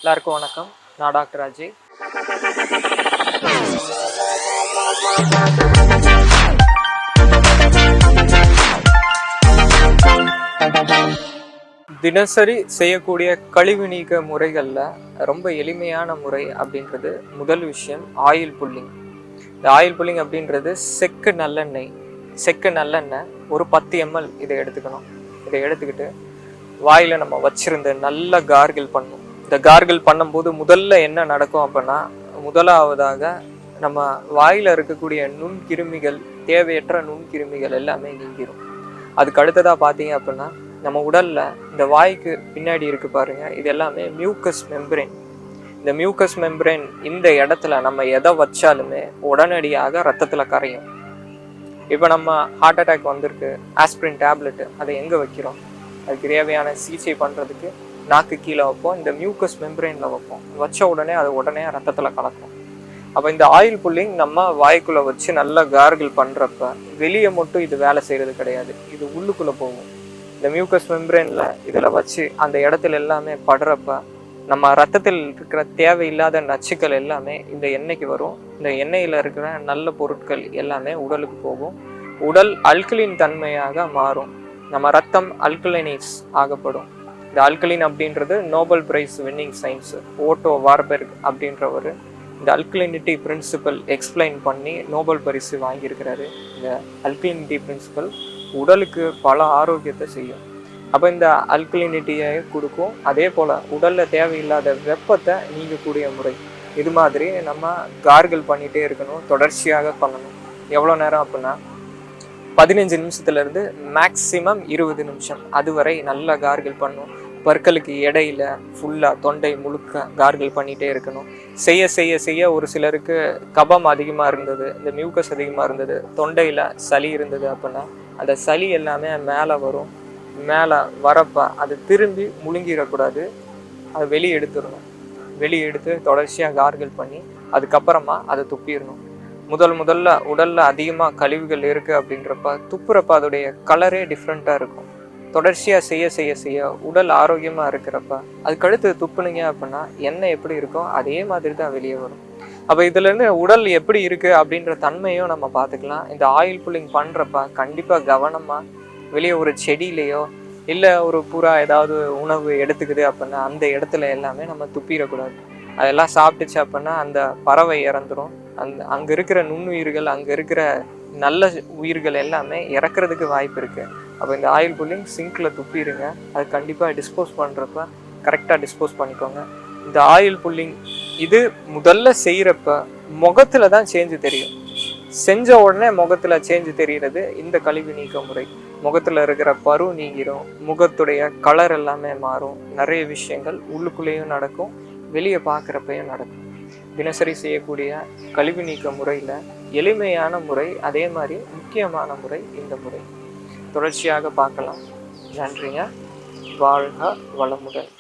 எல்லாருக்கும் வணக்கம். நான் டாக்டர் அஜய். தினசரி செய்யக்கூடிய கழிவு நீக்க முறைகளில் ரொம்ப எளிமையான முறை அப்படின்றது முதல் விஷயம் ஆயில் புல்லிங். இந்த ஆயில் புல்லிங் அப்படின்றது செக்கு நல்லெண்ணெய் ஒரு 10 ml இதை எடுத்துக்கணும். இதை எடுத்துக்கிட்டு வாயில் நம்ம வச்சிருந்து நல்லா கார்கிள் பண்ணணும். இந்த கார்கிள் பண்ணும்போது முதல்ல என்ன நடக்கும் அப்படின்னா, முதலாவதாக நம்ம வாயில் இருக்கக்கூடிய நுண்கிருமிகள், தேவையற்ற நுண்கிருமிகள் எல்லாமே நீங்கிடும். அதுக்கு அடுத்ததாக பார்த்தீங்க அப்படின்னா, நம்ம உடல்ல இந்த வாய்க்கு பின்னாடி இருக்கு பாருங்க, இது எல்லாமே மியூக்கஸ் மெம்பரேன். இந்த மியூக்கஸ் மெம்பரேன் இந்த இடத்துல நம்ம எதை வச்சாலுமே உடனடியாக ரத்தத்தில் கரையும். இப்போ நம்ம ஹார்ட் அட்டாக் வந்திருக்கு, ஆஸ்பிரின் டேப்லெட் அதை எங்கே வைக்கிறோம்? அதுக்கு தேவையான சிகிச்சை பண்ணுறதுக்கு நாக்கு கீழே வைப்போம், இந்த மியூக்கஸ் மெம்பரேனில் வைப்போம். வச்ச உடனே அது உடனே ரத்தத்தில் கலக்கும். அப்போ இந்த ஆயில் புல்லிங் நம்ம வாய்க்குள்ளே வச்சு நல்லா கார்கிள் பண்ணுறப்ப வெளியே மட்டும் இது வேலை செய்கிறது கிடையாது, இது உள்ளுக்குள்ளே போகும். இந்த மியூக்கஸ் மெம்பரேனில் இதில் வச்சு அந்த இடத்துல எல்லாமே படுறப்ப நம்ம ரத்தத்தில் இருக்கிற தேவையில்லாத நச்சுக்கள் எல்லாமே இந்த எண்ணெய்க்கு வரும். இந்த எண்ணெயில் இருக்கிற நல்ல பொருட்கள் எல்லாமே உடலுக்கு போகும். உடல் அல்கலின் தன்மையாக மாறும். நம்ம ரத்தம் அல்கலைனைஸ் ஆகப்படும். இந்த அல்கலின் அப்படின்றது Nobel prize winning science Otto Warburg அப்படின்றவர் இந்த அல்கலினிட்டி பிரின்சிபல் எக்ஸ்பிளைன் பண்ணி நோபல் பரிசு வாங்கியிருக்கிறாரு. இந்த அல்கலினிட்டி பிரின்சிபல் உடலுக்கு பல ஆரோக்கியத்தை செய்யும். அப்போ இந்த அல்கலினிட்டியை கொடுக்கும். அதே போல் உடலில் தேவையில்லாத வெப்பத்தை நீங்கக்கூடிய முறை. இது மாதிரி நம்ம கார்கிள் பண்ணிகிட்டே இருக்கணும், தொடர்ச்சியாக பண்ணணும். எவ்வளோ நேரம் அப்படின்னா 15 நிமிஷத்துலேருந்து மேக்ஸிமம் 20 நிமிஷம் அதுவரை நல்லா கார்கிள் பண்ணணும். பற்களுக்கு இடையில ஃபுல்லாக தொண்டை முழுக்க கார்கிள் பண்ணிகிட்டே இருக்கணும். செய்ய செய்ய செய்ய ஒரு சிலருக்கு கபம் அதிகமாக இருந்தது, இந்த மியூக்கஸ் அதிகமாக இருந்தது, தொண்டையில் சளி இருந்தது அப்படின்னா அந்த சளி எல்லாமே மேலே வரும். மேலே வரப்ப அது திரும்பி முழுங்கிடக்கூடாது, அதை வெளியே எடுத்துடணும். வெளியே எடுத்து தொடர்ச்சியாக கார்கிள் பண்ணி அதுக்கப்புறமா அதை துப்பிடணும். முதல்ல உடலில் அதிகமாக கழிவுகள் இருக்குது அப்படின்றப்ப துப்புறப்ப அதோடைய கலரே டிஃப்ரெண்ட்டாக இருக்கும். தொடர்ச்சியாக செய்ய செய்ய செய்ய உடல் ஆரோக்கியமாக இருக்கிறப்ப அதுக்கடுத்து துப்புனீங்க அப்படின்னா எண்ணெய் எப்படி இருக்கோ அதே மாதிரி தான் வெளியே வரும். அப்போ இதுலேருந்து உடல் எப்படி இருக்குது அப்படின்ற தன்மையும் நம்ம பார்த்துக்கலாம். இந்த ஆயில் புல்லிங் பண்ணுறப்ப கண்டிப்பாக கவனமாக வெளியே ஒரு செடியிலையோ இல்லை ஒரு புறா ஏதாவது உணவு எடுத்துக்குது அப்படின்னா அந்த இடத்துல எல்லாமே நம்ம துப்பிடக்கூடாது. அதெல்லாம் சாப்பிட்டுச்சு அப்படின்னா அந்த பறவை இறந்துடும். அங்கே இருக்கிற நுண்ணுயிர்கள், அங்கே இருக்கிற நல்ல உயிர்கள் எல்லாமே இறக்குறதுக்கு வாய்ப்பு இருக்குது. அப்போ இந்த ஆயில் புல்லிங் சிங்கில் துப்பிடுங்க. அது கண்டிப்பாக டிஸ்போஸ் பண்ணுறப்ப கரெக்டாக டிஸ்போஸ் பண்ணிக்கோங்க. இந்த ஆயில் புல்லிங் இது முதல்ல செய்கிறப்ப முகத்தில் தான் சேஞ்சு தெரியும். செஞ்ச உடனே முகத்தில் சேஞ்சு தெரிகிறது இந்த கழிவு நீக்க முறை. முகத்தில் இருக்கிற பரு நீங்கிடும், முகத்துடைய கலர் எல்லாமே மாறும். நிறைய விஷயங்கள் உள்ளுக்குள்ளேயும் நடக்கும், வெளியே பார்க்குறப்பையும் நடக்கும். தினசரி செய்யக்கூடிய கழிவு நீக்க முறையில் எளிமையான முறை, அதே மாதிரி முக்கியமான முறை இந்த முறை. தொடர்ச்சியாக பார்க்கலாம். நன்றிங்க. வாழ்க வளமுடன்.